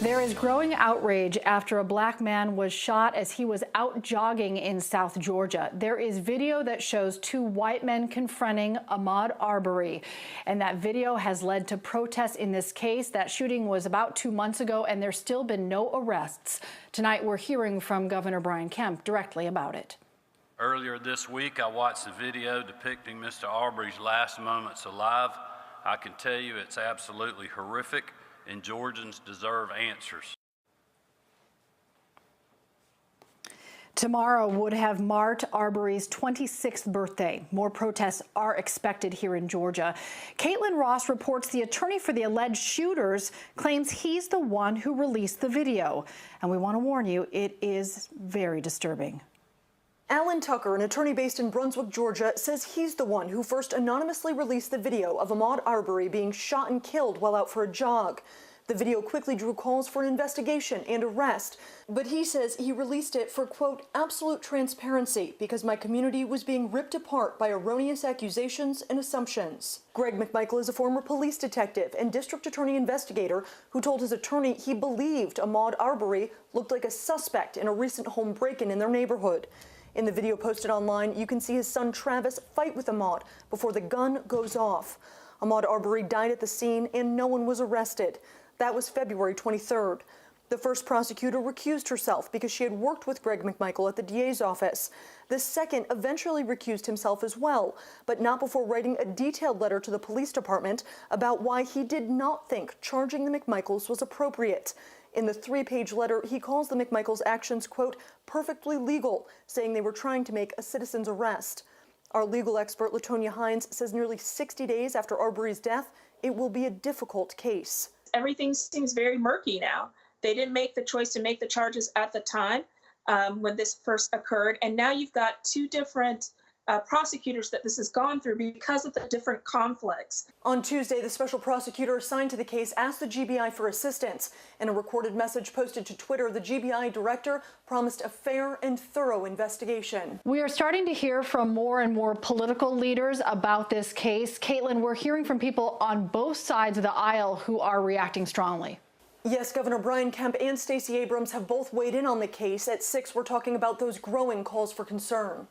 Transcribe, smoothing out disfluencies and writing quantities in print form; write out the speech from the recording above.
There is growing outrage after a black man was shot as he was out jogging in South Georgia. There is video that shows two white men confronting Ahmaud Arbery, and that video has led to protests in this case. That shooting was about 2 months ago, and there's still been no arrests. Tonight, we're hearing from Governor Brian Kemp directly about it. Earlier this week, I watched the video depicting Mr. Arbery's last moments alive. I can tell you it's absolutely horrific, and Georgians deserve answers. Tomorrow would have marked Arbery's 26th birthday. More protests are expected here in Georgia. Caitlin Ross reports the attorney for the alleged shooters claims he's the one who released the video. And we want to warn you, it is very disturbing. Alan Tucker, an attorney based in Brunswick, Georgia, says he's the one who first anonymously released the video of Ahmaud Arbery being shot and killed while out for a jog. The video quickly drew calls for an investigation and arrest, but he says he released it for, quote, absolute transparency because my community was being ripped apart by erroneous accusations and assumptions. Greg McMichael is a former police detective and district attorney investigator who told his attorney he believed Ahmaud Arbery looked like a suspect in a recent home break-in in their neighborhood. In the video posted online, you can see his son Travis fight with Ahmaud before the gun goes off. Ahmaud Arbery died at the scene and no one was arrested. That was February 23rd. The first prosecutor recused herself because she had worked with Greg McMichael at the DA's office. The second eventually recused himself as well, but not before writing a detailed letter to the police department about why he did not think charging the McMichaels was appropriate. In the 3-page letter, he calls the McMichaels' actions, quote, perfectly legal, saying they were trying to make a citizen's arrest. Our legal expert, LaTonya Hines, says nearly 60 days after Arbery's death, it will be a difficult case. Everything seems very murky now. They didn't make the choice to make the charges at the time when this first occurred. And now you've got two different prosecutors that this has gone through because of the different conflicts. On Tuesday, the special prosecutor assigned to the case asked the GBI for assistance. In a recorded message posted to Twitter, the GBI director promised a fair and thorough investigation. We are starting to hear from more and more political leaders about this case. Caitlin, we're hearing from people on both sides of the aisle who are reacting strongly. Yes, Governor Brian Kemp and Stacey Abrams have both weighed in on the case. At 6, we're talking about those growing calls for concern.